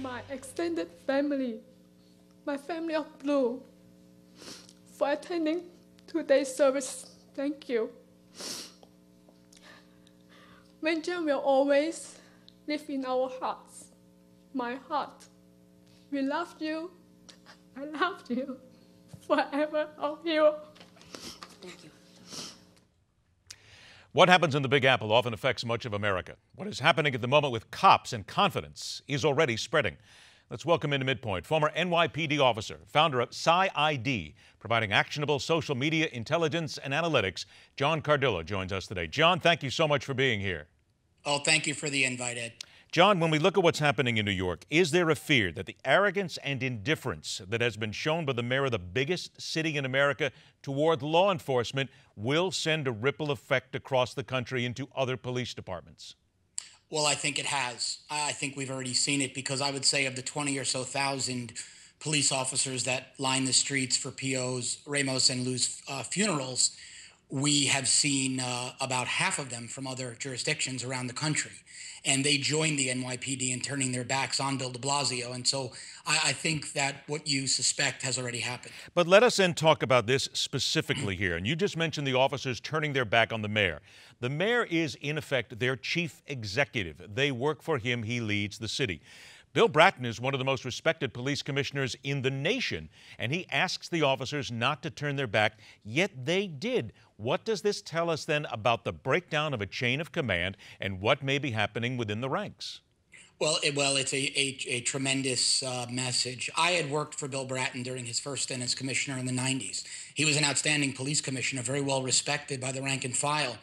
my extended family, my family of Blue, for attending today's service. Thank you. Vengeance will always live in our hearts, my heart. We love you. I love you forever, our hero. Thank you. What happens in the Big Apple often affects much of America. What is happening at the moment with cops and confidence is already spreading. Let's welcome into Midpoint former NYPD officer, founder of PsyID, providing actionable social media intelligence and analytics. John Cardillo joins us today. John, thank you so much for being here. Oh, thank you for the invite, Ed. John, when we look at what's happening in New York, is there a fear that the arrogance and indifference that has been shown by the mayor of the biggest city in America toward law enforcement will send a ripple effect across the country into other police departments? Well, I think it has. I think we've already seen it, because I would say of the 20 or so thousand police officers that line the streets for PO's, Ramos and Lou's funerals, we have seen about half of them from other jurisdictions around the country. And they joined the NYPD in turning their backs on Bill de Blasio. And so I think that what you suspect has already happened. But let us then talk about this specifically here. And you just mentioned the officers turning their back on the mayor. The mayor is, in effect, their chief executive. They work for him. He leads the city. Bill Bratton is one of the most respected police commissioners in the nation, and he asks the officers not to turn their back, yet they did. What does this tell us then about the breakdown of a chain of command and what may be happening within the ranks? Well, it's a tremendous message. I had worked for Bill Bratton during his first stint as commissioner in the 90s. He was an outstanding police commissioner, very well respected by the rank and file.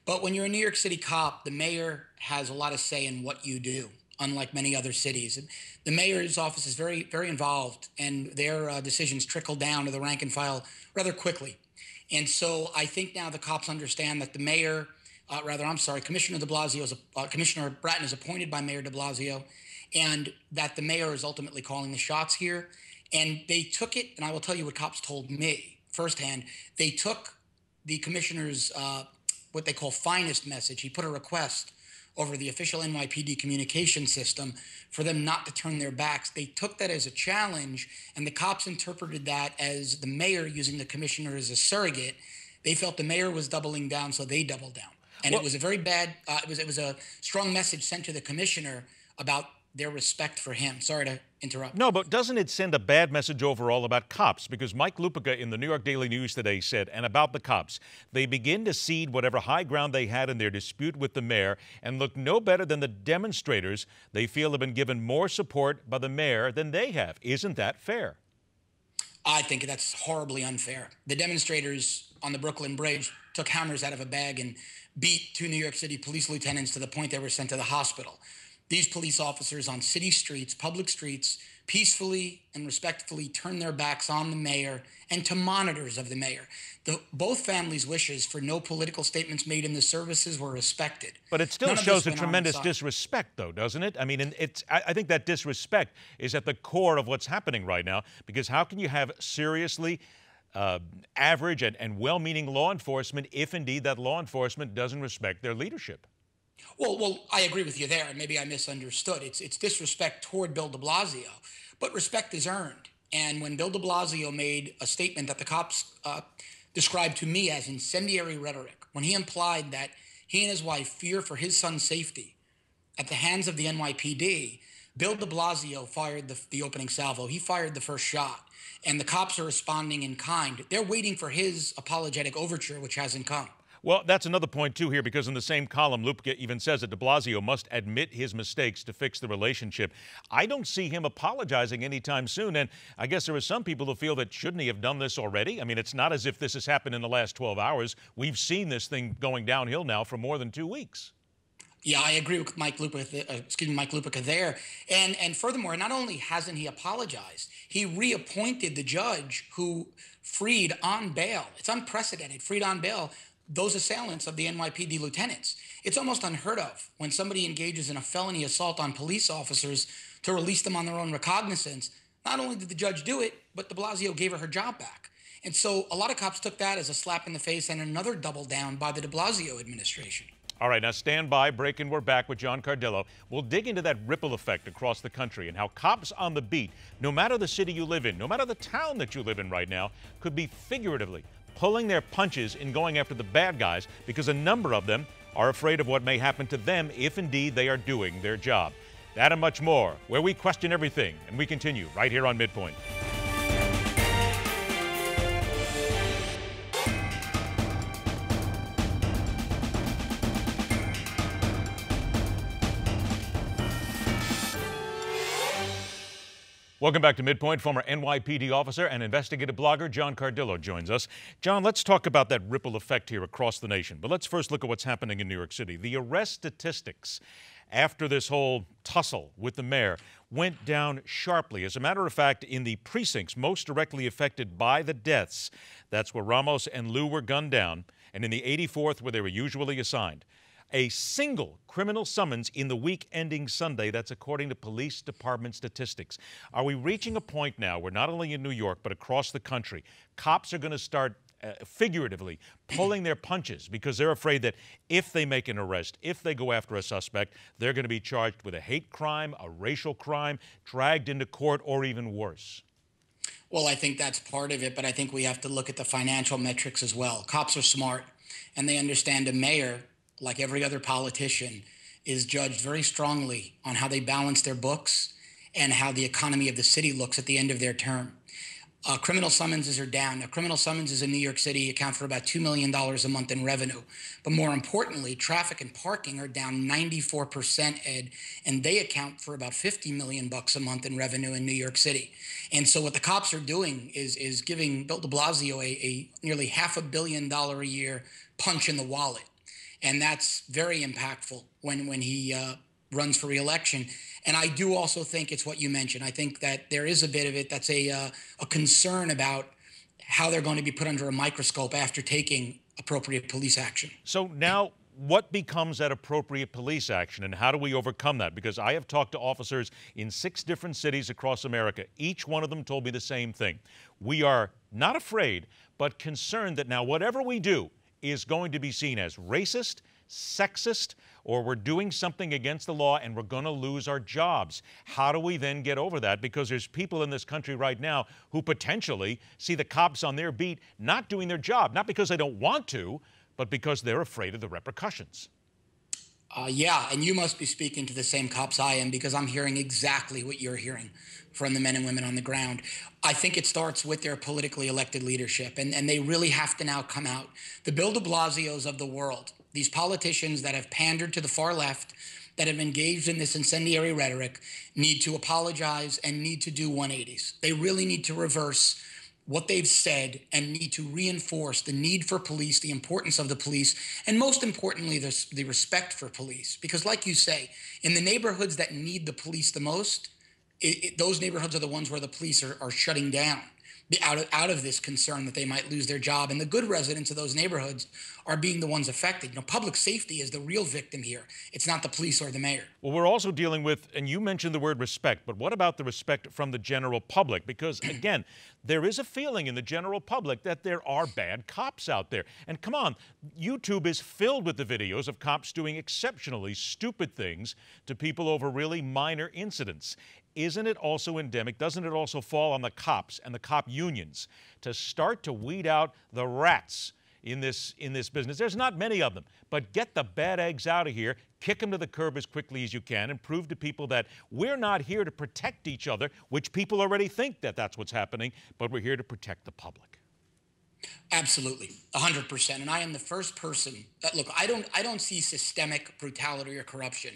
But when you're a New York City cop, the mayor has a lot of say in what you do, unlike many other cities. The mayor's office is very, very involved, and their decisions trickle down to the rank and file rather quickly. And so I think now the cops understand that the mayor, Commissioner de Blasio Commissioner Bratton is appointed by Mayor de Blasio, and that the mayor is ultimately calling the shots here. And they took it, and I will tell you what cops told me firsthand. They took the commissioner's what they call finest message. He put a request over the official NYPD communication system for them not to turn their backs. They took that as a challenge, and the cops interpreted that as the mayor using the commissioner as a surrogate. They felt the mayor was doubling down, so they doubled down. And it was a very bad, it was a strong message sent to the commissioner about their respect for him. Sorry to interrupt. No, but doesn't it send a bad message overall about cops? Because Mike Lupica in the New York Daily News today said, and about the cops, they begin to cede whatever high ground they had in their dispute with the mayor and look no better than the demonstrators they feel have been given more support by the mayor than they have. Isn't that fair? I think that's horribly unfair. The demonstrators on the Brooklyn Bridge took hammers out of a bag and beat two New York City police lieutenants to the point they were sent to the hospital. These police officers on city streets, public streets, peacefully and respectfully turn their backs on the mayor and to monitors of the mayor. Both families' wishes for no political statements made in the services were respected. But it still shows a tremendous disrespect, though, doesn't it? I mean, I think that disrespect is at the core of what's happening right now, because how can you have seriously average and well-meaning law enforcement if indeed that law enforcement doesn't respect their leadership? Well, I agree with you there, and maybe I misunderstood. It's disrespect toward Bill de Blasio, but respect is earned. And when Bill de Blasio made a statement that the cops described to me as incendiary rhetoric, when he implied that he and his wife fear for his son's safety at the hands of the NYPD, Bill de Blasio fired the opening salvo. He fired the first shot, and the cops are responding in kind. They're waiting for his apologetic overture, which hasn't come. Well, that's another point, too, here, because in the same column, Lupica even says that de Blasio must admit his mistakes to fix the relationship. I don't see him apologizing anytime soon, and I guess there are some people who feel that shouldn't he have done this already? I mean, it's not as if this has happened in the last 12 hours. We've seen this thing going downhill now for more than 2 weeks. Yeah, I agree with Mike Lupica there. And furthermore, not only hasn't he apologized, he reappointed the judge who freed on bail. It's unprecedented, freed on bail those assailants of the NYPD lieutenants. It's almost unheard of when somebody engages in a felony assault on police officers to release them on their own recognizance. Not only did the judge do it, but de Blasio gave her job back. And so a lot of cops took that as a slap in the face and another double down by the de Blasio administration. All right, now stand by. Breaking, we're back with John Cardillo. We'll dig into that ripple effect across the country and how cops on the beat, no matter the city you live in, no matter the town that you live in right now, could be figuratively pulling their punches in going after the bad guys because a number of them are afraid of what may happen to them if indeed they are doing their job. That and much more, where we question everything, and we continue right here on Midpoint. Welcome back to Midpoint. Former NYPD officer and investigative blogger John Cardillo joins us. John, let's talk about that ripple effect here across the nation. But let's first look at what's happening in New York City. The arrest statistics after this whole tussle with the mayor went down sharply. As a matter of fact, in the precincts most directly affected by the deaths, that's where Ramos and Lou were gunned down, and in the 84th, where they were usually assigned, a single criminal summons in the week ending Sunday. That's according to police department statistics. Are we reaching a point now where not only in New York but across the country, cops are going to start figuratively pulling their punches because they're afraid that if they make an arrest, if they go after a suspect, they're going to be charged with a hate crime, a racial crime, dragged into court, or even worse? Well, I think that's part of it, but I think we have to look at the financial metrics as well. Cops are smart, and they understand a mayor, like every other politician, is judged very strongly on how they balance their books and how the economy of the city looks at the end of their term. Criminal summonses are down. Now, criminal summonses in New York City account for about $2 million a month in revenue. But more importantly, traffic and parking are down 94%, Ed, and they account for about $50 million a month in revenue in New York City. And so what the cops are doing is giving Bill de Blasio a nearly $500 million a year punch in the wallet. And that's very impactful when he runs for re-election. And I do also think it's what you mentioned. I think that there is a bit of it that's a concern about how they're going to be put under a microscope after taking appropriate police action. So now what becomes that appropriate police action, and how do we overcome that? Because I have talked to officers in 6 different cities across America. Each one of them told me the same thing. We are not afraid, but concerned that now whatever we do is going to be seen as racist, sexist, or we're doing something against the law and we're going to lose our jobs. How do we then get over that? Because there's people in this country right now who potentially see the cops on their beat not doing their job, not because they don't want to, but because they're afraid of the repercussions. Yeah, and you must be speaking to the same cops I am, because I'm hearing exactly what you're hearing from the men and women on the ground. I think it starts with their politically elected leadership, and they really have to now come out. The Bill de Blasios of the world, these politicians that have pandered to the far left, that have engaged in this incendiary rhetoric, need to apologize and need to do 180s. They really need to reverse what they've said and need to reinforce the need for police, the importance of the police, and most importantly, the respect for police. Because like you say, in the neighborhoods that need the police the most, those neighborhoods are the ones where the police are shutting down out of this concern that they might lose their job. And the good residents of those neighborhoods are being the ones affected. You know, public safety is the real victim here. It's not the police or the mayor. Well, we're also dealing with, and you mentioned the word respect, but what about the respect from the general public? Because, again, there is a feeling in the general public that there are bad cops out there. And come on, YouTube is filled with the videos of cops doing exceptionally stupid things to people over really minor incidents. Isn't it also endemic, doesn't it also fall on the cops and the cop unions to start to weed out the rats in this business? There's not many of them, but get the bad eggs out of here, kick them to the curb as quickly as you can, and prove to people that we're not here to protect each other, which people already think that that's what's happening, but we're here to protect the public. Absolutely, 100%. And I am the first person that, look, I don't see systemic brutality or corruption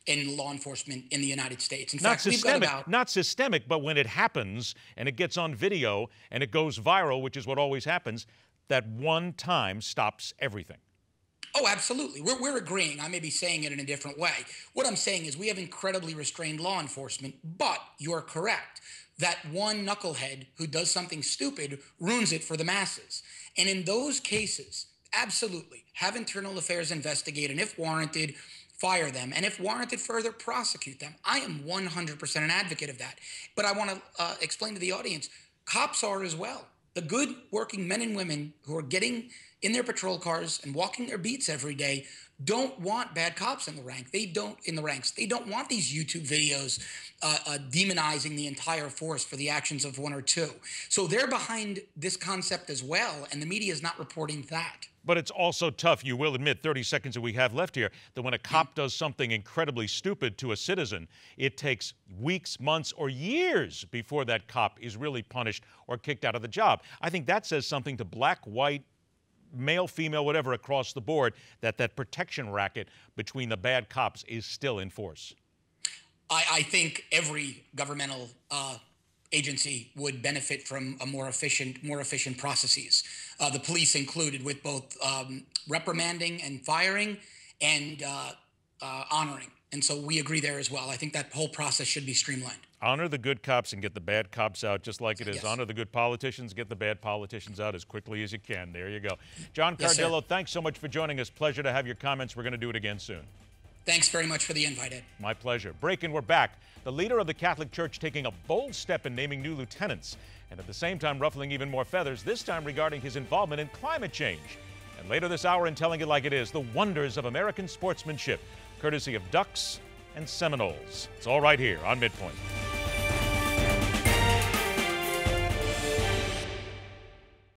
in law enforcement in the United States. In fact, not systemic, but when it happens and it gets on video and it goes viral, which is what always happens, that one time stops everything. Oh, absolutely. We're agreeing. I may be saying it in a different way. What I'm saying is we have incredibly restrained law enforcement, but you're correct. That one knucklehead who does something stupid ruins it for the masses. And in those cases, absolutely, have internal affairs investigate, and if warranted, fire them, and if warranted, further prosecute them. I am 100% an advocate of that. But I want to explain to the audience, cops are as well. The good working men and women who are getting in their patrol cars and walking their beats every day don't want bad cops in the ranks. They don't want these YouTube videos demonizing the entire force for the actions of one or two. So they're behind this concept as well, and the media is not reporting that. But it's also tough, you will admit, 30 seconds that we have left here, that when a cop does something incredibly stupid to a citizen, it takes weeks, months, or years before that cop is really punished or kicked out of the job. I think that says something to black, white, male, female, whatever, across the board, that protection racket between the bad cops is still in force. I think every governmental agency would benefit from a more efficient processes. The police included, with both reprimanding and firing and honoring. And so we agree there as well. I think that whole process should be streamlined. Honor the good cops and get the bad cops out, just like it is. Yes. Honor the good politicians, get the bad politicians out as quickly as you can. There you go. John Yes, Cardillo, sir. thanks so much for joining us. Pleasure to have your comments. We're going to do it again soon. Thanks very much for the invite, Ed. My pleasure. Break and we're back. The leader of the Catholic Church taking a bold step in naming new lieutenants, and at the same time ruffling even more feathers, this time regarding his involvement in climate change. And later this hour in Telling It Like It Is, the wonders of American sportsmanship, courtesy of Ducks and Seminoles. It's all right here on Midpoint.